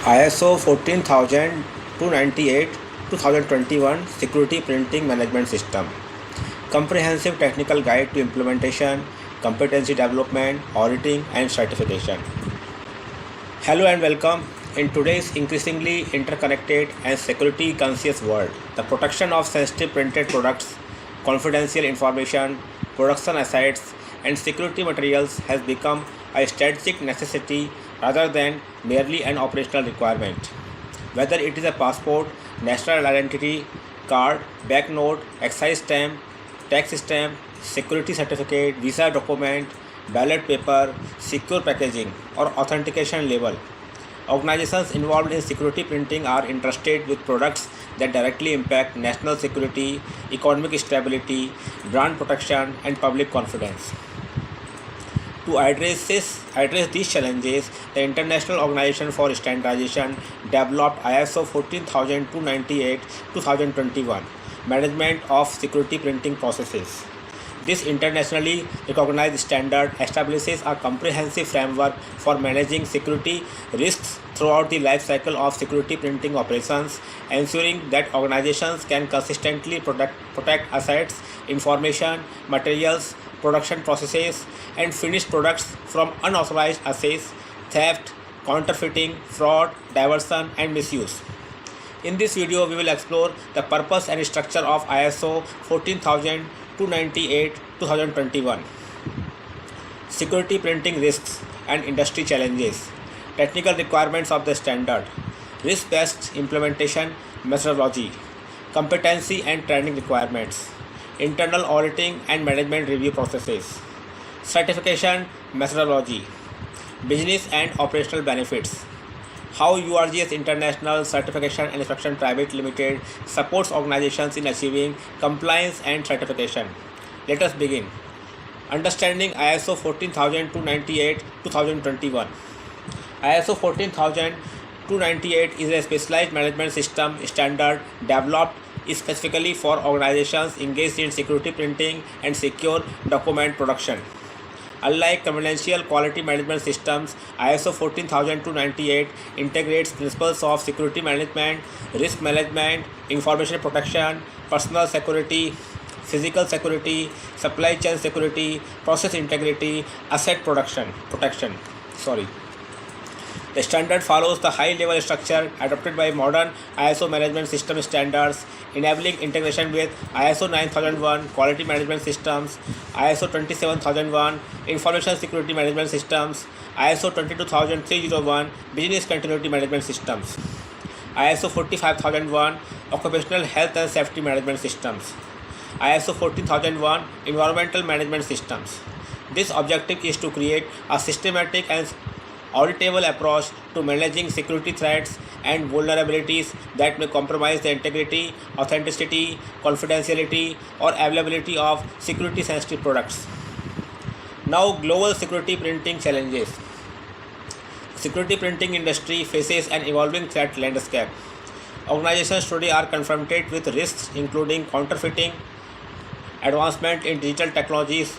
ISO 14098 2021 Security Printing Management System. Comprehensive technical guide to implementation, competency development, auditing, and certification. Hello and welcome. In today's increasingly interconnected and security conscious world, the protection of sensitive printed products, confidential information, production assets, and security materials has become a strategic necessity rather than merely an operational requirement. Whether it is a passport, national identity card, banknote, excise stamp, tax stamp, security certificate, visa document, ballot paper, secure packaging, or authentication label, organizations involved in security printing are entrusted with products that directly impact national security, economic stability, brand protection, and public confidence. To address these challenges, the International Organization for Standardization developed ISO 14098 2021 Management of Security Printing Processes. This internationally recognized standard establishes a comprehensive framework for managing security risks throughout the life cycle of security printing operations, ensuring that organizations can consistently protect assets, information, materials, production processes, and finished products from unauthorized access, theft, counterfeiting, fraud, diversion, and misuse. In this video, we will explore the purpose and structure of ISO 14098 2021, security printing risks and industry challenges, technical requirements of the standard, risk-based implementation methodology, competency and training requirements, internal auditing and management review processes, certification methodology, business and operational benefits, how URGS International Certification and Inspection Private Limited supports organizations in achieving compliance and certification. Let us begin. Understanding ISO 14098 2021. ISO 14098 is a specialized management system standard developed specifically for organizations engaged in security printing and secure document production. Unlike conventional quality management systems, ISO 14098 integrates principles of security management, risk management, information protection, personal security, physical security, supply chain security, process integrity, asset protection. The standard follows the high-level structure adopted by modern ISO management system standards, enabling integration with ISO 9001 quality management systems, ISO 27001 information security management systems, ISO 22301 business continuity management systems, ISO 45001 occupational health and safety management systems, ISO 14001 environmental management systems. This objective is to create a systematic and auditable approach to managing security threats and vulnerabilities that may compromise the integrity, authenticity, confidentiality, or availability of security sensitive products. Now, global security printing challenges. Security printing industry faces an evolving threat landscape. Organizations today are confronted with risks including counterfeiting. Advancement in digital technologies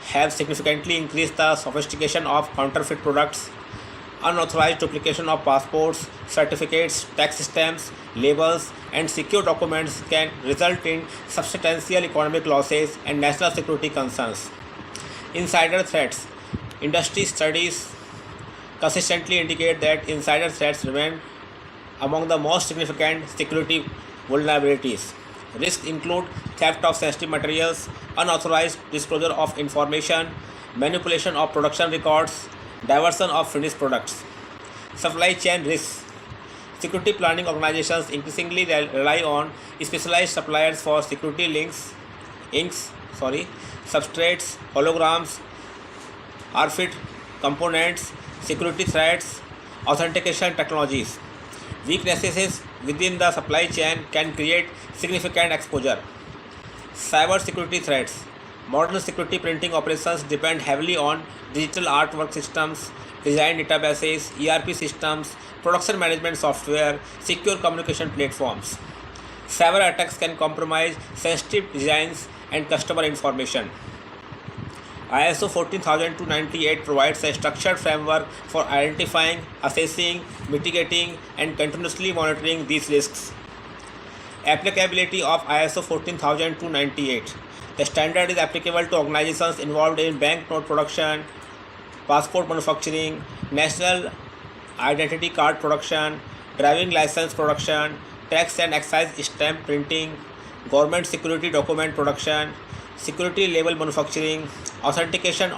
have significantly increased the sophistication of counterfeit products. Unauthorized duplication of passports, certificates, tax stamps, labels, and secure documents can result in substantial economic losses and national security concerns. Insider threats. Industry studies consistently indicate that insider threats remain among the most significant security vulnerabilities. Risks include theft of sensitive materials, unauthorized disclosure of information, manipulation of production records, diversion of finished products. Supply chain risks. Security planning organizations increasingly rely on specialized suppliers for security inks, substrates, holograms, RFID components, security threats, authentication technologies. Weaknesses within the supply chain can create significant exposure. Cyber security threats. Modern security printing operations depend heavily on digital artwork systems, design databases, ERP systems, production management software, secure communication platforms. Cyber attacks can compromise sensitive designs and customer information. ISO 14098 provides a structured framework for identifying, assessing, mitigating, and continuously monitoring these risks. Applicability of ISO 14098. The standard is applicable to organizations involved in banknote production, passport manufacturing, national identity card production, driving license production, tax and excise stamp printing, government security document production, security label manufacturing, authentication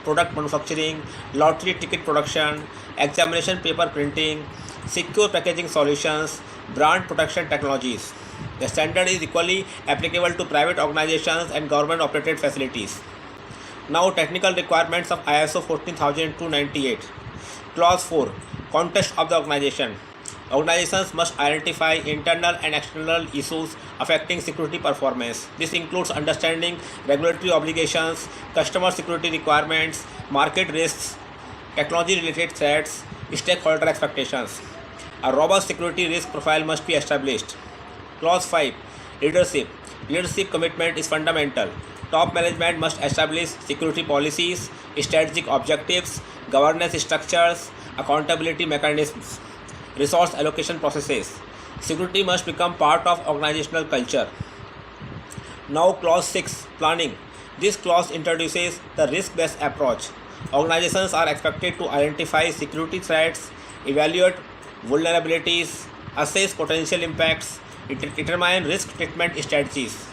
product manufacturing, lottery ticket production, examination paper printing, secure packaging solutions, brand protection technologies. The standard is equally applicable to private organizations and government operated facilities. Now, technical requirements of ISO 14098. Clause 4. Context of the organization. Organizations must identify internal and external issues affecting security performance. This includes understanding regulatory obligations, customer security requirements, market risks, technology related threats, stakeholder expectations. A robust security risk profile must be established. Clause 5. Leadership. Leadership commitment is fundamental. Top management must establish security policies, strategic objectives, governance structures, accountability mechanisms, resource allocation processes. Security must become part of organizational culture. Now, Clause 6. Planning. This clause introduces the risk-based approach. Organizations are expected to identify security threats, evaluate vulnerabilities, assess potential impacts, determine risk treatment strategies.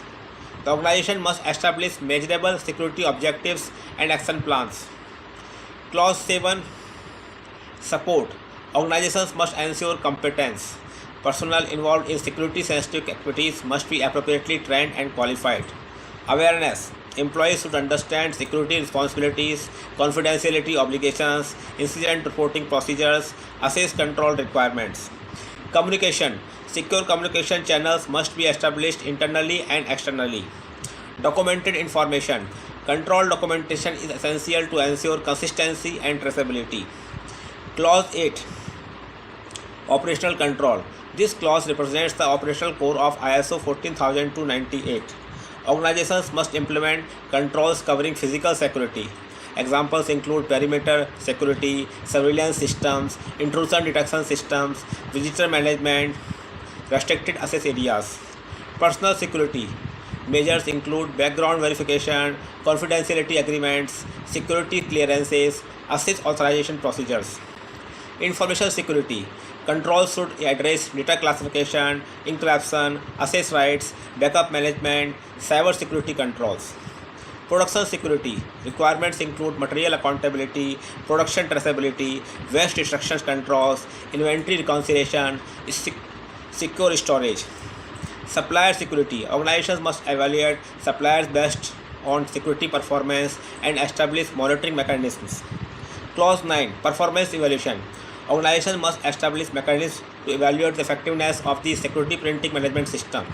The organization must establish measurable security objectives and action plans. Clause 7. Support. Organizations must ensure competence. Personnel involved in security sensitive activities must be appropriately trained and qualified. Awareness. Employees should understand security responsibilities, confidentiality obligations, incident reporting procedures, access control requirements. Communication. Secure communication channels must be established internally and externally. Documented information. Control documentation is essential to ensure consistency and traceability. Clause 8. Operational control. This clause represents the operational core of ISO 14098. Organizations must implement controls covering physical security. Examples include perimeter security, surveillance systems, intrusion detection systems, visitor management, restricted access areas. Personal security. Measures include background verification, confidentiality agreements, security clearances, access authorization procedures. Information security. Controls should address data classification, encryption, access rights, backup management, cyber security controls. Production security. Requirements include material accountability, production traceability, waste destruction controls, inventory reconciliation, secure storage. Supplier security. Organizations must evaluate suppliers based on security performance and establish monitoring mechanisms. Clause 9. Performance evaluation. Organizations must establish mechanisms to evaluate the effectiveness of the security printing management system.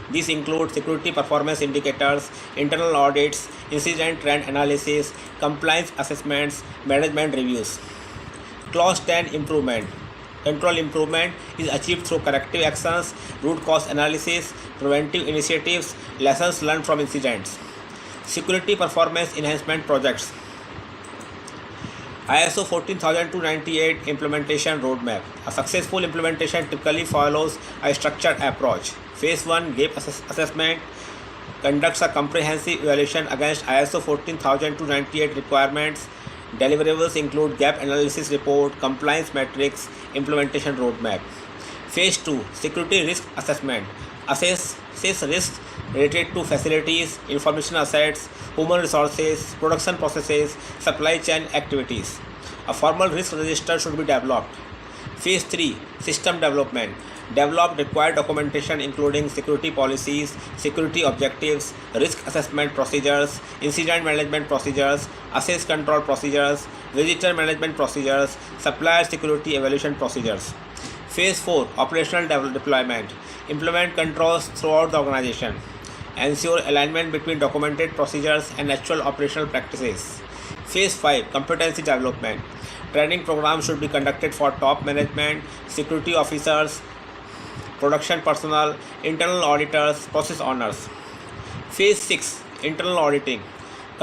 These include security performance indicators, internal audits, incident trend analysis, compliance assessments, management reviews. Clause 10. Improvement. Control improvement is achieved through corrective actions, root cause analysis, preventive initiatives, lessons learned from incidents. Security performance enhancement projects. ISO 14098 Implementation Roadmap. A successful implementation typically follows a structured approach. Phase 1 Gap Assessment conducts a comprehensive evaluation against ISO 14098 requirements. Deliverables include gap analysis report, compliance metrics, implementation roadmap. Phase 2 Security Risk Assessment. Assess risks related to facilities, information assets, human resources, production processes, supply chain activities. A formal risk register should be developed. Phase 3 System Development. Develop required documentation including security policies, security objectives, risk assessment procedures, incident management procedures, access control procedures, visitor management procedures, supplier security evaluation procedures. Phase 4 Operational Deployment. Implement controls throughout the organization. Ensure alignment between documented procedures and actual operational practices. Phase 5 Competency Development. Training programs should be conducted for top management, security officers, production personnel, internal auditors, process owners. Phase 6 Internal Auditing.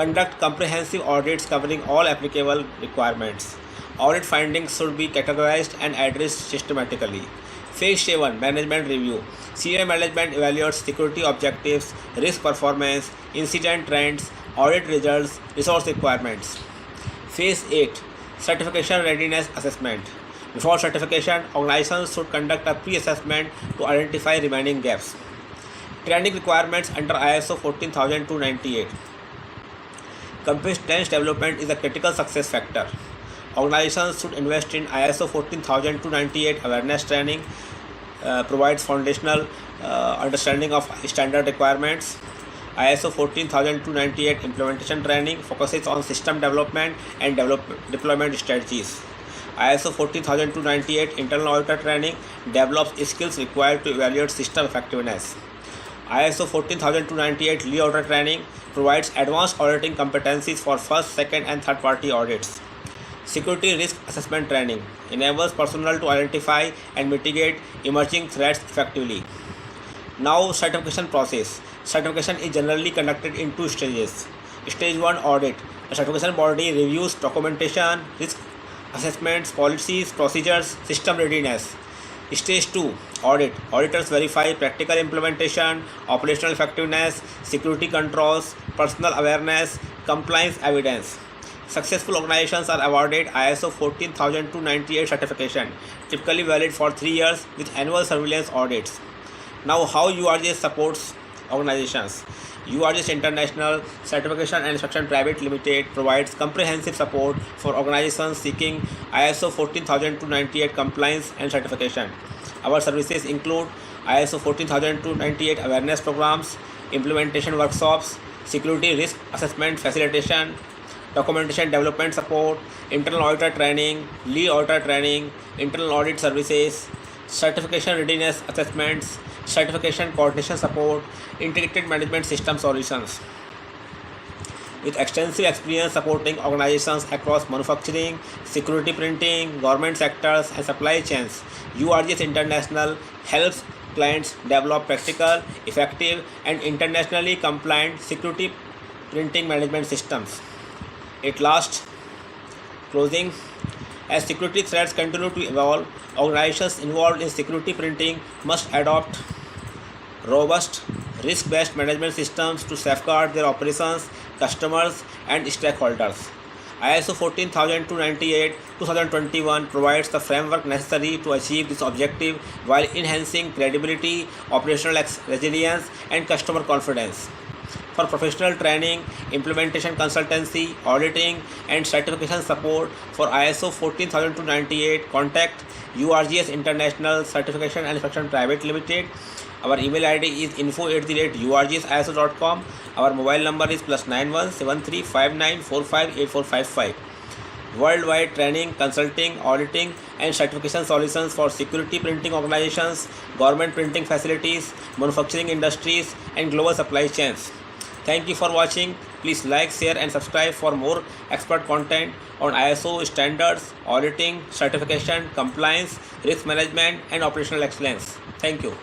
Conduct comprehensive audits covering all applicable requirements. Audit findings should be categorized and addressed systematically. Phase 7 Management Review. Senior management evaluates security objectives, risk performance, incident trends, audit results, resource requirements. Phase 8 Certification Readiness Assessment. Before certification, organizations should conduct a pre-assessment to identify remaining gaps. Training requirements under ISO 14098. Competence development is a critical success factor. Organizations should invest in ISO 14098 awareness training, provides foundational understanding of standard requirements. ISO 14098 implementation training focuses on system development and deployment strategies. ISO 14098 internal auditor training develops skills required to evaluate system effectiveness. ISO 14098 lead auditor training provides advanced auditing competencies for first, second, and third party audits. Security risk assessment training enables personnel to identify and mitigate emerging threats effectively. Now, certification process. Certification is generally conducted in two stages. Stage 1 audit. The certification body reviews documentation, risk assessments, policies, procedures, system readiness. Stage 2 audit. Auditors verify practical implementation, operational effectiveness, security controls, personal awareness, compliance evidence. Successful organizations are awarded ISO 14098 certification, typically valid for 3 years with annual surveillance audits. Now, how URGS supports organizations. URGS International Certification and Inspection Private Limited provides comprehensive support for organizations seeking ISO 14098 compliance and certification. Our services include ISO 14098 awareness programs, implementation workshops, security risk assessment facilitation, documentation development support, internal auditor training, lead auditor training, internal audit services, certification readiness assessments, certification coordination support, integrated management system solutions. With extensive experience supporting organizations across manufacturing, security printing, government sectors, and supply chains, URGS International helps clients develop practical, effective, and internationally compliant security printing management systems. At last, closing, as security threats continue to evolve, organizations involved in security printing must adopt robust, risk-based management systems to safeguard their operations, customers, and stakeholders. ISO 14098 2021 provides the framework necessary to achieve this objective while enhancing credibility, operational resilience, and customer confidence. For professional training, implementation consultancy, auditing, and certification support for ISO 14098, contact URGS International Certification and Inspection Private Limited. Our email ID is info@urgsiso.com. Our mobile number is +91 7359458455. Worldwide training, consulting, auditing, and certification solutions for security printing organizations, government printing facilities, manufacturing industries, and global supply chains. Thank you for watching. Please like, share, and subscribe for more expert content on ISO standards, auditing, certification, compliance, risk management, and operational excellence. Thank you.